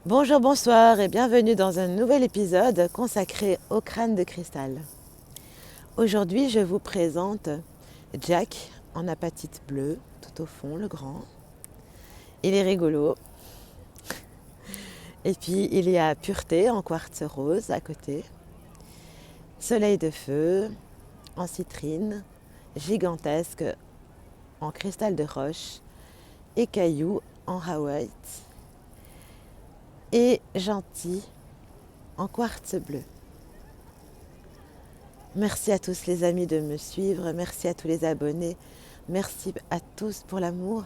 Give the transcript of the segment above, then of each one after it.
Bonjour, bonsoir et bienvenue dans un nouvel épisode consacré au crâne de cristal. Aujourd'hui, je vous présente Jack en apatite bleue, tout au fond, le grand. Il est rigolo. Et puis, il y a Pureté en quartz rose à côté. Soleil de feu en citrine, gigantesque en cristal de roche et caillou en Hawaii. Et gentil en quartz bleu. Merci à tous les amis de me suivre, merci à tous les abonnés, merci à tous pour l'amour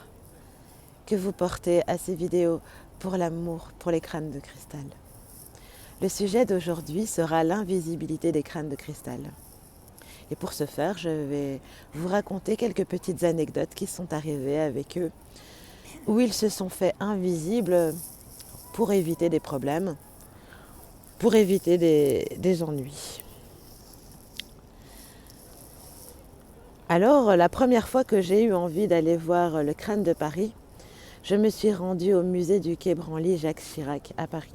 que vous portez à ces vidéos, pour l'amour pour les crânes de cristal. Le sujet d'aujourd'hui sera l'invisibilité des crânes de cristal. Et pour ce faire, je vais vous raconter quelques petites anecdotes qui sont arrivées avec eux, où ils se sont fait invisibles pour éviter des problèmes, pour éviter des ennuis. Alors, la première fois que j'ai eu envie d'aller voir le crâne de Paris, je me suis rendue au musée du Quai Branly Jacques Chirac à Paris.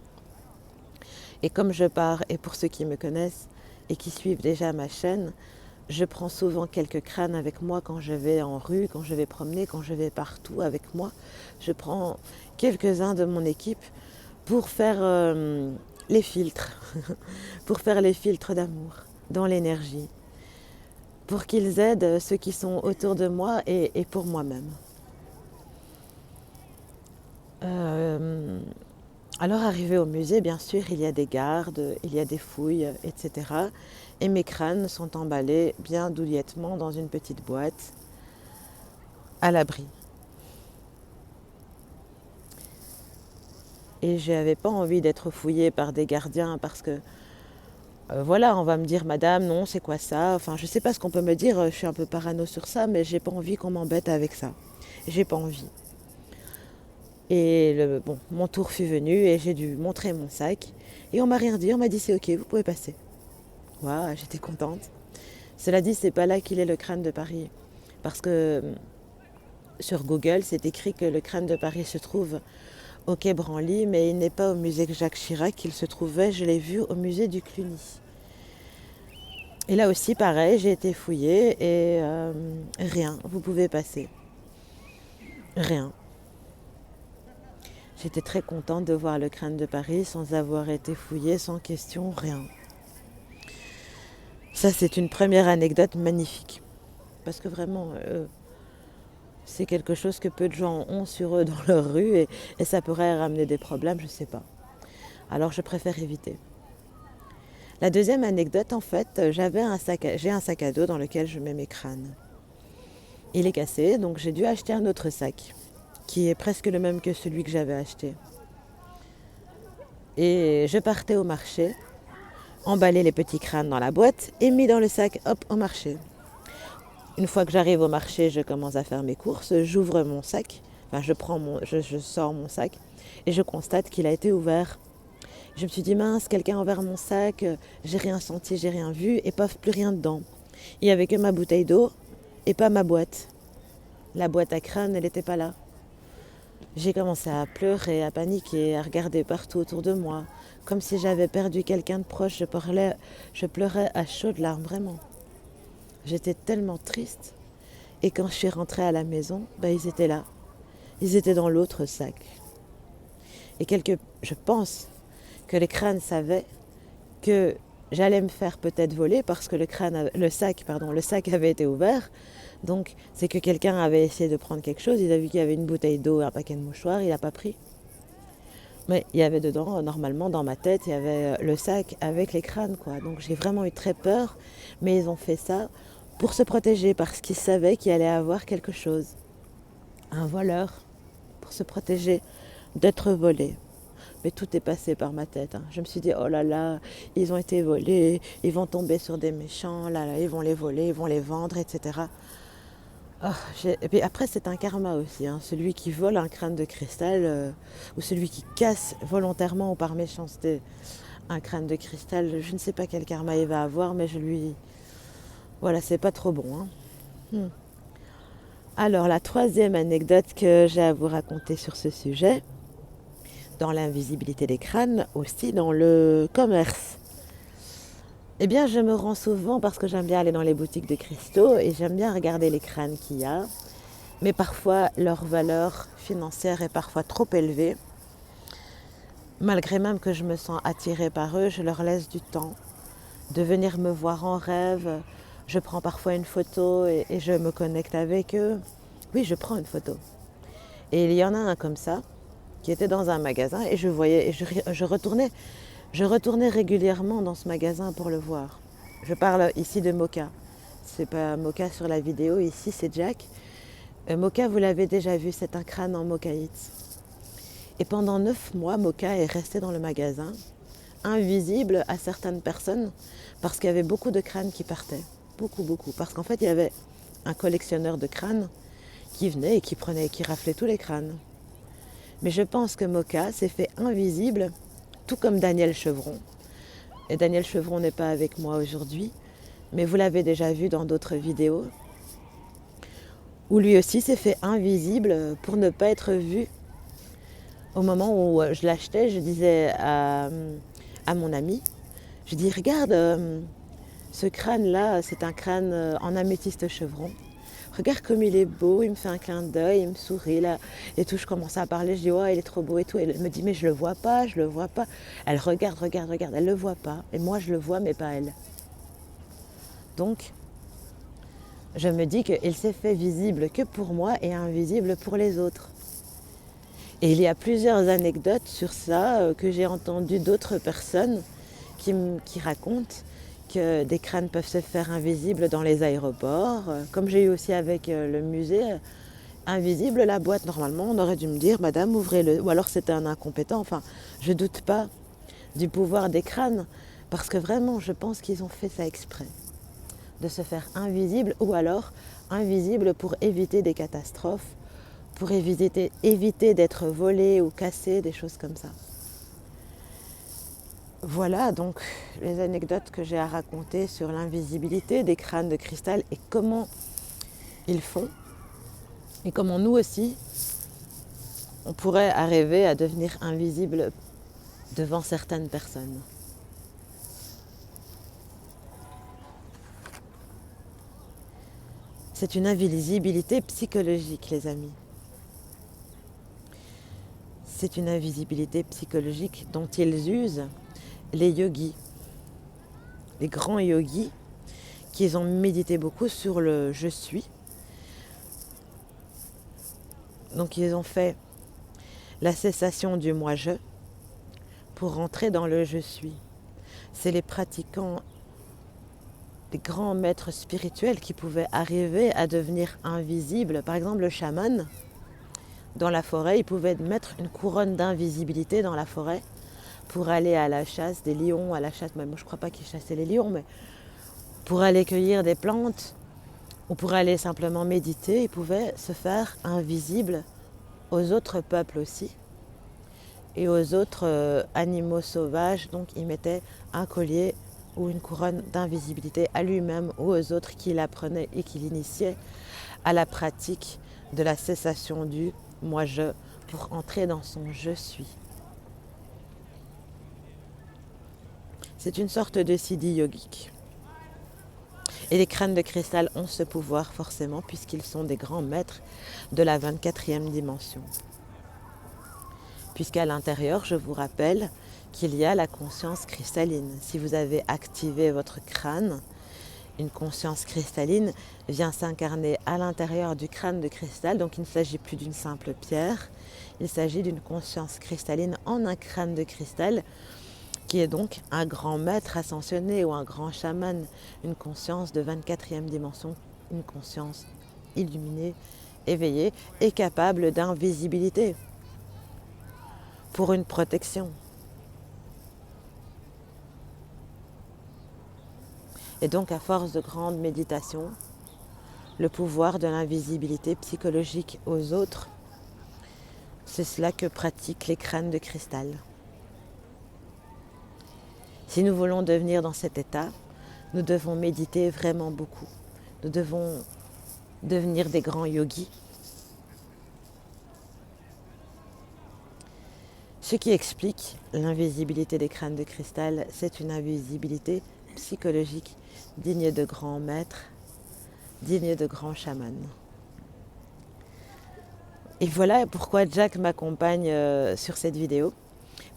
Et comme je pars, et pour ceux qui me connaissent et qui suivent déjà ma chaîne, je prends souvent quelques crânes avec moi quand je vais en rue, quand je vais promener, quand je vais partout avec moi. Je prends quelques-uns de mon équipe pour faire les filtres, pour faire les filtres d'amour dans l'énergie, pour qu'ils aident ceux qui sont autour de moi et pour moi-même. Alors arrivé au musée, bien sûr, il y a des gardes, il y a des fouilles, etc. Et mes crânes sont emballés bien douillettement dans une petite boîte à l'abri. Et je n'avais pas envie d'être fouillée par des gardiens parce que voilà, on va me dire madame, non, c'est quoi ça? Enfin, je sais pas ce qu'on peut me dire, je suis un peu parano sur ça, mais j'ai pas envie qu'on m'embête avec ça. J'ai pas envie. Et mon tour fut venu et j'ai dû montrer mon sac. Et on m'a rien dit, on m'a dit c'est ok, vous pouvez passer. Waouh, j'étais contente. Cela dit, c'est pas là qu'il est le crâne de Paris. Parce que sur Google, c'est écrit que le crâne de Paris se trouve au Quai Branly, mais il n'est pas au musée Jacques Chirac, il se trouvait, je l'ai vu, au musée du Cluny. Et là aussi, pareil, j'ai été fouillée et rien, vous pouvez passer. Rien. J'étais très contente de voir le crâne de Paris sans avoir été fouillée, sans question, rien. Ça, c'est une première anecdote magnifique. Parce que vraiment, c'est quelque chose que peu de gens ont sur eux dans leur rue et ça pourrait ramener des problèmes, je ne sais pas. Alors je préfère éviter. La deuxième anecdote, en fait, j'ai un sac à dos dans lequel je mets mes crânes. Il est cassé, donc j'ai dû acheter un autre sac qui est presque le même que celui que j'avais acheté. Et je partais au marché, emballer les petits crânes dans la boîte et mis dans le sac, hop, au marché. Une fois que j'arrive au marché, je commence à faire mes courses, j'ouvre mon sac, enfin je sors mon sac et je constate qu'il a été ouvert. Je me suis dit mince, quelqu'un a ouvert mon sac, j'ai rien senti, j'ai rien vu et paf, plus rien dedans. Il n'y avait que ma bouteille d'eau et pas ma boîte. La boîte à crâne, elle n'était pas là. J'ai commencé à pleurer, à paniquer, à regarder partout autour de moi, comme si j'avais perdu quelqu'un de proche. Je pleurais à chaudes larmes, vraiment. J'étais tellement triste. Et quand je suis rentrée à la maison, ils étaient là. Ils étaient dans l'autre sac. Et je pense que les crânes savaient que j'allais me faire peut-être voler parce que le sac avait été ouvert. Donc c'est que quelqu'un avait essayé de prendre quelque chose. Il a vu qu'il y avait une bouteille d'eau et un paquet de mouchoirs. Il n'a pas pris. Mais il y avait dedans, normalement dans ma tête, il y avait le sac avec les crânes, quoi. Donc j'ai vraiment eu très peur. Mais ils ont fait ça pour se protéger parce qu'ils savaient qu'il allait avoir quelque chose. Un voleur, pour se protéger d'être volé. Mais tout est passé par ma tête. Je me suis dit, oh là là, ils ont été volés, ils vont tomber sur des méchants, là, ils vont les voler, ils vont les vendre, etc. Oh, et puis après, c'est un karma aussi. Celui qui vole un crâne de cristal ou celui qui casse volontairement ou par méchanceté un crâne de cristal, je ne sais pas quel karma il va avoir, mais voilà, c'est pas trop bon. Alors, la troisième anecdote que j'ai à vous raconter sur ce sujet. dans l'invisibilité des crânes, aussi dans le commerce. Eh bien, je me rends souvent parce que j'aime bien aller dans les boutiques de cristaux et j'aime bien regarder les crânes qu'il y a. Mais parfois, leur valeur financière est parfois trop élevée. Malgré même que je me sens attirée par eux, je leur laisse du temps de venir me voir en rêve. Je prends parfois une photo et je me connecte avec eux. Oui, je prends une photo. Et il y en a un comme ça, qui était dans un magasin et je voyais, et je retournais régulièrement dans ce magasin pour le voir. Je parle ici de Mocha. C'est pas Mocha sur la vidéo, ici c'est Jack. Mocha, vous l'avez déjà vu, c'est un crâne en mochaïte. Et pendant 9 mois, Mocha est resté dans le magasin, invisible à certaines personnes, parce qu'il y avait beaucoup de crânes qui partaient. Beaucoup, beaucoup. Parce qu'en fait, il y avait un collectionneur de crânes qui venait et qui raflait tous les crânes. Mais je pense que Mocha s'est fait invisible, tout comme Daniel Chevron. Et Daniel Chevron n'est pas avec moi aujourd'hui, mais vous l'avez déjà vu dans d'autres vidéos, où lui aussi s'est fait invisible pour ne pas être vu. Au moment où je l'achetais, je disais à mon ami, je dis regarde, ce crâne-là, c'est un crâne en améthyste chevron. Regarde comme il est beau, il me fait un clin d'œil, il me sourit là et tout. Je commence à parler, je dis ouais, il est trop beau et tout. Elle me dit mais je le vois pas, je le vois pas. Elle regarde, elle le voit pas et moi je le vois mais pas elle. Donc je me dis qu'il s'est fait visible que pour moi et invisible pour les autres. Et il y a plusieurs anecdotes sur ça que j'ai entendues d'autres personnes qui racontent que des crânes peuvent se faire invisibles dans les aéroports. Comme j'ai eu aussi avec le musée, invisible la boîte. Normalement, on aurait dû me dire, madame, ouvrez-le. Ou alors c'était un incompétent. Enfin, je ne doute pas du pouvoir des crânes. Parce que vraiment, je pense qu'ils ont fait ça exprès. De se faire invisible ou alors invisible pour éviter des catastrophes, pour éviter d'être volé ou cassé, des choses comme ça. Voilà donc les anecdotes que j'ai à raconter sur l'invisibilité des crânes de cristal et comment ils font et comment nous aussi on pourrait arriver à devenir invisible devant certaines personnes. C'est une invisibilité psychologique, les amis. C'est une invisibilité psychologique dont ils usent les yogis, les grands yogis qui ont médité beaucoup sur le « je suis ». Donc ils ont fait la cessation du « moi-je » pour rentrer dans le « je suis ». C'est les pratiquants, les grands maîtres spirituels qui pouvaient arriver à devenir invisibles. Par exemple, le chaman, dans la forêt, il pouvait mettre une couronne d'invisibilité dans la forêt pour aller à la chasse des lions, à la chasse, moi je ne crois pas qu'ils chassaient les lions, mais pour aller cueillir des plantes ou pour aller simplement méditer, il pouvait se faire invisible aux autres peuples aussi et aux autres animaux sauvages. Donc il mettait un collier ou une couronne d'invisibilité à lui-même ou aux autres qui l'apprenaient et qui l'initiaient à la pratique de la cessation du « moi-je » pour entrer dans son « je suis ». C'est une sorte de siddhi yogique. Et les crânes de cristal ont ce pouvoir forcément puisqu'ils sont des grands maîtres de la 24e dimension. Puisqu'à l'intérieur, je vous rappelle qu'il y a la conscience cristalline. Si vous avez activé votre crâne, une conscience cristalline vient s'incarner à l'intérieur du crâne de cristal. Donc il ne s'agit plus d'une simple pierre, il s'agit d'une conscience cristalline en un crâne de cristal qui est donc un grand maître ascensionné ou un grand chaman, une conscience de 24e dimension, une conscience illuminée, éveillée et capable d'invisibilité pour une protection. Et donc à force de grande méditation, le pouvoir de l'invisibilité psychologique aux autres, c'est cela que pratiquent les crânes de cristal. Si nous voulons devenir dans cet état, nous devons méditer vraiment beaucoup. Nous devons devenir des grands yogis. Ce qui explique l'invisibilité des crânes de cristal, c'est une invisibilité psychologique digne de grands maîtres, digne de grands chamans. Et voilà pourquoi Jack m'accompagne sur cette vidéo.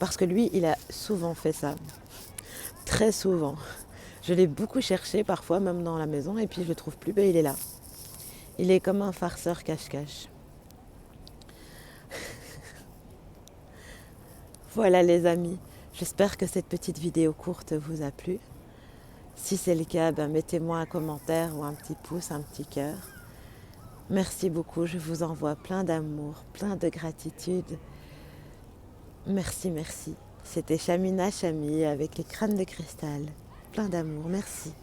Parce que lui, il a souvent fait ça. Très souvent. Je l'ai beaucoup cherché, parfois même dans la maison, et puis je le trouve plus, ben il est là. Il est comme un farceur cache-cache. Voilà les amis, j'espère que cette petite vidéo courte vous a plu. Si c'est le cas, ben mettez-moi un commentaire ou un petit pouce, un petit cœur. Merci beaucoup, je vous envoie plein d'amour, plein de gratitude. Merci, merci. C'était Chamina Chami avec les crânes de cristal. Plein d'amour, merci.